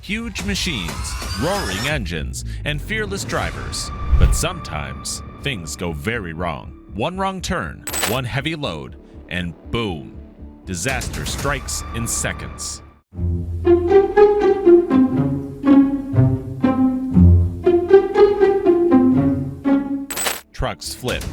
Huge machines, roaring engines, and fearless drivers. But sometimes, things go very wrong. One wrong turn, one heavy load, and boom, disaster strikes in seconds. Trucks flip,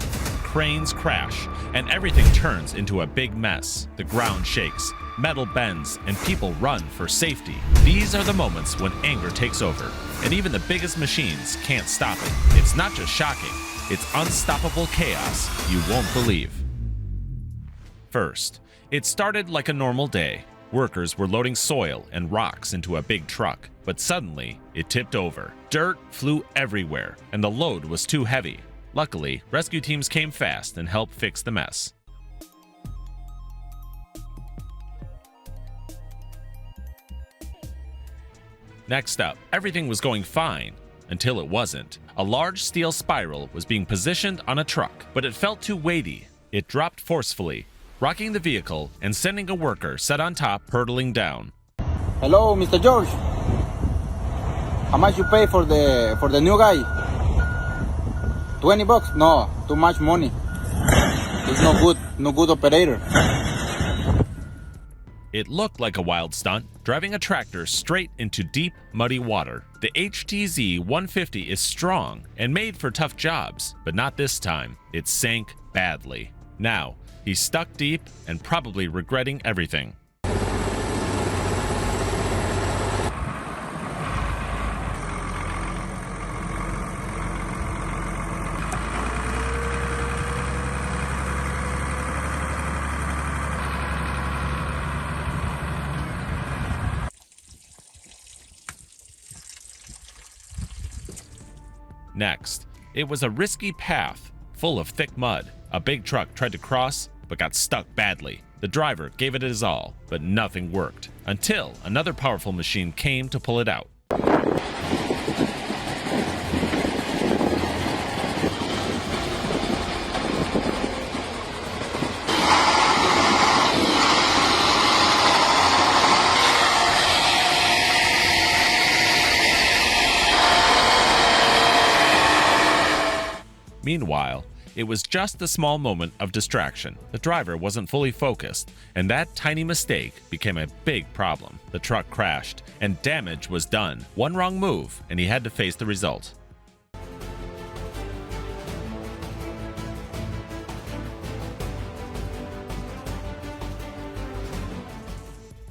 cranes crash, and everything turns into a big mess. The ground shakes, metal bends, and people run for safety. These are the moments when anger takes over, and even the biggest machines can't stop it. It's not just shocking, it's unstoppable chaos you won't believe. First, it started like a normal day. Workers were loading soil and rocks into a big truck, but suddenly it tipped over. Dirt flew everywhere, and the load was too heavy. Luckily, rescue teams came fast and helped fix the mess. Next up, everything was going fine until it wasn't. A large steel spiral was being positioned on a truck, but it felt too weighty. It dropped forcefully, rocking the vehicle and sending a worker set on top hurtling down. Hello, Mr. George. How much you pay for the new guy? $20? No, too much money. It's no good operator. It looked like a wild stunt, driving a tractor straight into deep, muddy water. The HTZ 150 is strong and made for tough jobs, but not this time. It sank badly. Now, he's stuck deep and probably regretting everything. Next, it was a risky path full of thick mud. A big truck tried to cross, but got stuck badly. The driver gave it his all, but nothing worked, until another powerful machine came to pull it out. Meanwhile, it was just a small moment of distraction. The driver wasn't fully focused, and that tiny mistake became a big problem. The truck crashed, and damage was done. One wrong move, and he had to face the result.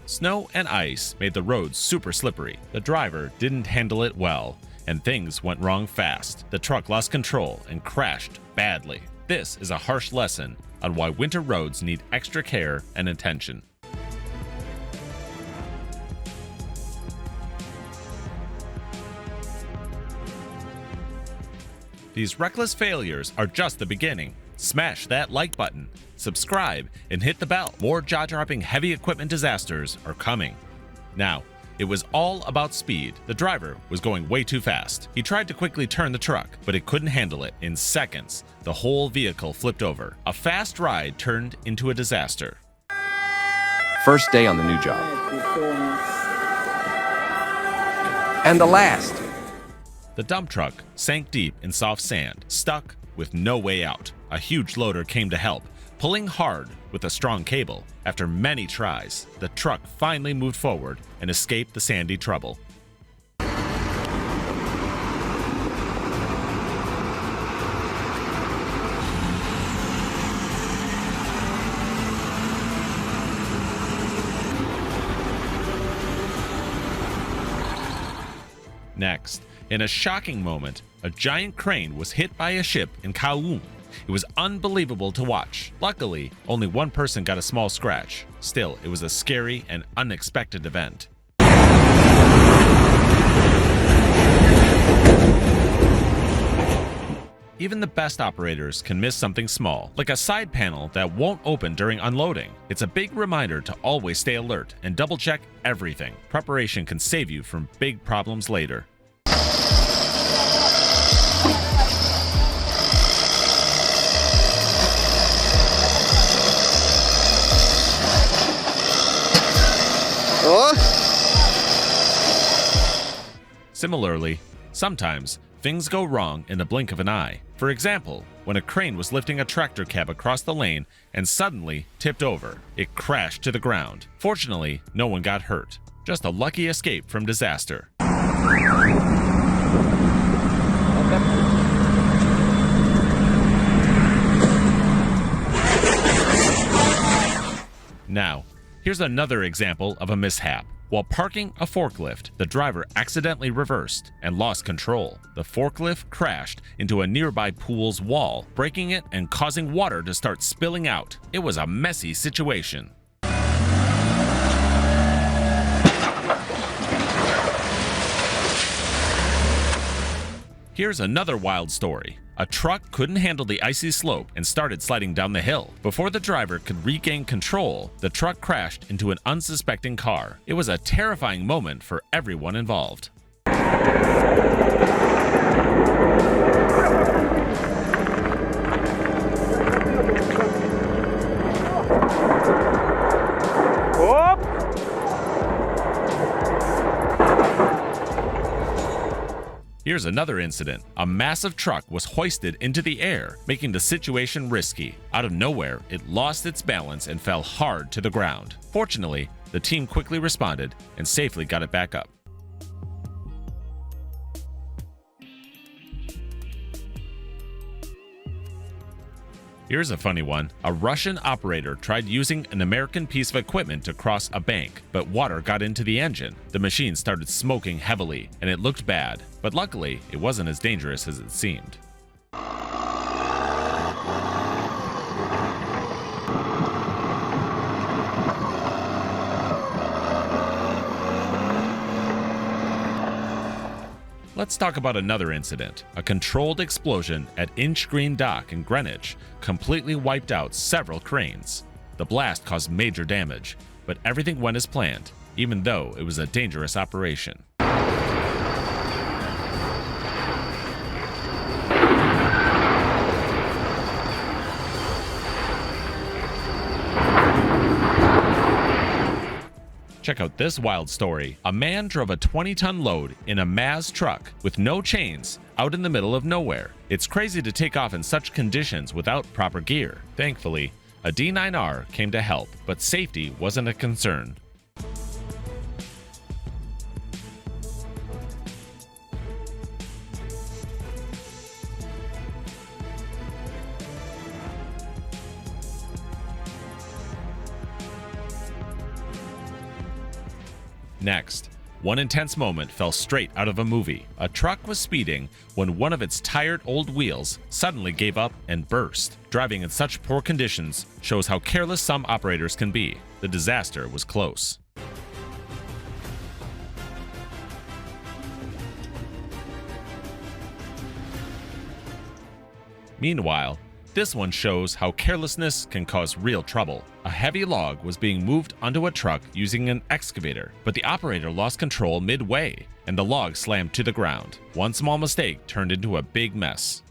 Snow and ice made the roads super slippery. The driver didn't handle it well, and things went wrong fast. The truck lost control and crashed badly. This is a harsh lesson on why winter roads need extra care and attention. These reckless failures are just the beginning. Smash that like button, subscribe, and hit the bell. More jaw-dropping heavy equipment disasters are coming. Now, it was all about speed. The driver was going way too fast. He tried to quickly turn the truck, but it couldn't handle it. In seconds, the whole vehicle flipped over. A fast ride turned into a disaster. First day on the new job. And the last. The dump truck sank deep in soft sand, stuck with no way out. A huge loader came to help, pulling hard with a strong cable. After many tries, the truck finally moved forward and escaped the sandy trouble. Next, in a shocking moment, a giant crane was hit by a ship in Kowloon. It was unbelievable to watch. Luckily, only one person got a small scratch. Still, it was a scary and unexpected event. Even the best operators can miss something small, like a side panel that won't open during unloading. It's a big reminder to always stay alert and double-check everything. Preparation can save you from big problems later. Oh! Similarly, sometimes things go wrong in the blink of an eye. For example, when a crane was lifting a tractor cab across the lane and suddenly tipped over, it crashed to the ground. Fortunately, no one got hurt. Just a lucky escape from disaster. Now, here's another example of a mishap. While parking a forklift, the driver accidentally reversed and lost control. The forklift crashed into a nearby pool's wall, breaking it and causing water to start spilling out. It was a messy situation. Here's another wild story. A truck couldn't handle the icy slope and started sliding down the hill. Before the driver could regain control, the truck crashed into an unsuspecting car. It was a terrifying moment for everyone involved. Here's another incident. A massive truck was hoisted into the air, making the situation risky. Out of nowhere, it lost its balance and fell hard to the ground. Fortunately, the team quickly responded and safely got it back up. Here's a funny one. A Russian operator tried using an American piece of equipment to cross a bank, but water got into the engine. The machine started smoking heavily, and it looked bad, but luckily, it wasn't as dangerous as it seemed. Let's talk about another incident. A controlled explosion at Inch Green Dock in Greenwich completely wiped out several cranes. The blast caused major damage, but everything went as planned, even though it was a dangerous operation. Check out this wild story. A man drove a 20-ton load in a Maz truck with no chains out in the middle of nowhere. It's crazy to take off in such conditions without proper gear. Thankfully, a D9R came to help, but safety wasn't a concern. Next, one intense moment fell straight out of a movie. A truck was speeding when one of its tired old wheels suddenly gave up and burst. Driving in such poor conditions shows how careless some operators can be. The disaster was close. Meanwhile, this one shows how carelessness can cause real trouble. A heavy log was being moved onto a truck using an excavator, but the operator lost control midway, and the log slammed to the ground. One small mistake turned into a big mess.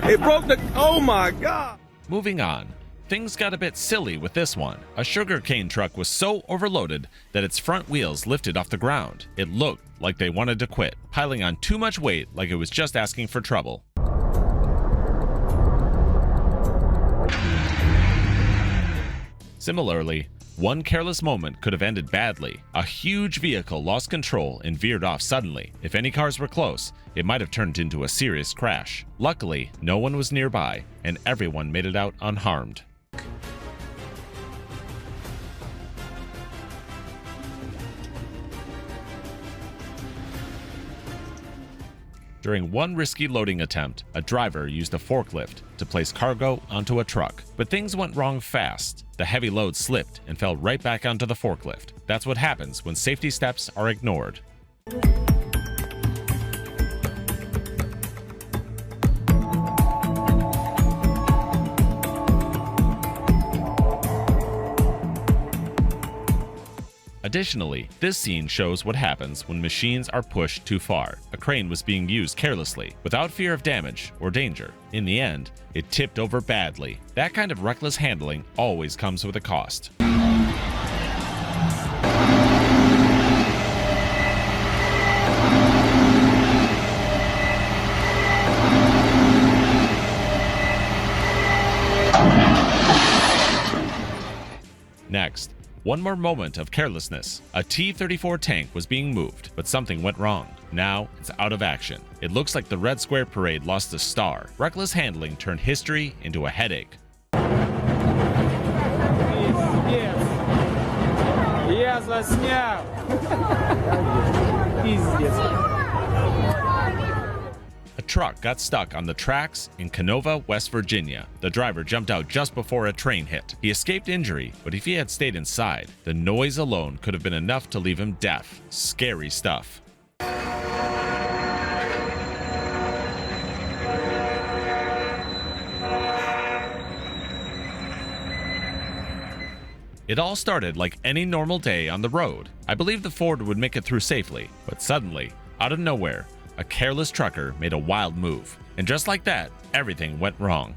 It broke the... Oh my God! Moving on. Things got a bit silly with this one. A sugarcane truck was so overloaded that its front wheels lifted off the ground. It looked like they wanted to quit, piling on too much weight like it was just asking for trouble. Similarly, one careless moment could have ended badly. A huge vehicle lost control and veered off suddenly. If any cars were close, it might have turned into a serious crash. Luckily, no one was nearby, and everyone made it out unharmed. During one risky loading attempt, a driver used a forklift to place cargo onto a truck, but things went wrong fast. The heavy load slipped and fell right back onto the forklift. That's what happens when safety steps are ignored. A Additionally, this scene shows what happens when machines are pushed too far. A crane was being used carelessly, without fear of damage or danger. In the end, it tipped over badly. That kind of reckless handling always comes with a cost. Next, one more moment of carelessness. A T-34 tank was being moved, but something went wrong. Now it's out of action. It looks like the Red Square Parade lost a star. Reckless handling turned history into a headache. Я заснял. Пиздец. A truck got stuck on the tracks in Canova, West Virginia. The driver jumped out just before a train hit. He escaped injury, but if he had stayed inside, the noise alone could have been enough to leave him deaf. Scary stuff. It all started like any normal day on the road. I believed the Ford would make it through safely, but suddenly, out of nowhere, a careless trucker made a wild move. And just like that, everything went wrong.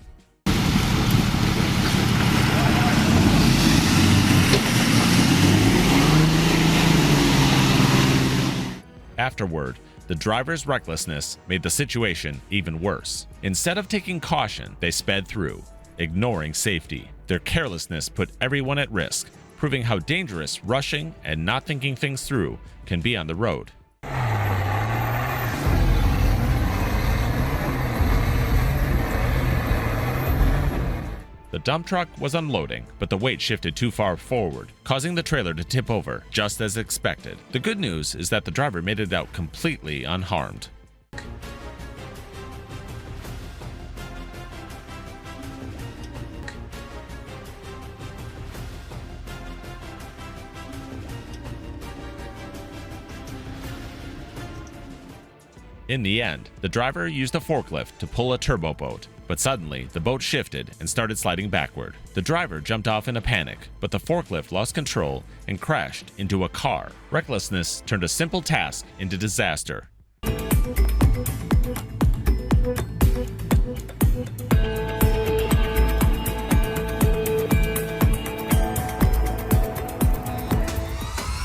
Afterward, the driver's recklessness made the situation even worse. Instead of taking caution, they sped through, ignoring safety. Their carelessness put everyone at risk, proving how dangerous rushing and not thinking things through can be on the road. The dump truck was unloading, but the weight shifted too far forward, causing the trailer to tip over, just as expected. The good news is that the driver made it out completely unharmed. In the end, the driver used a forklift to pull a turbo boat, but suddenly the boat shifted and started sliding backward. The driver jumped off in a panic, but the forklift lost control and crashed into a car. Recklessness turned a simple task into disaster.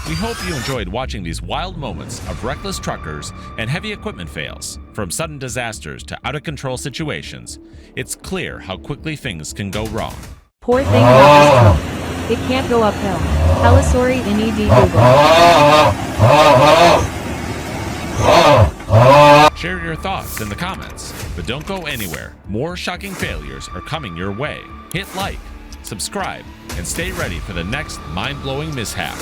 We hope you enjoyed watching these wild moments of reckless truckers and heavy equipment fails. From sudden disasters to out-of-control situations, it's clear how quickly things can go wrong. Poor thing about this truck. It can't go uphill. Hella sorry in ED Google. Share your thoughts in the comments, but don't go anywhere. More shocking failures are coming your way. Hit like, subscribe, and stay ready for the next mind-blowing mishap.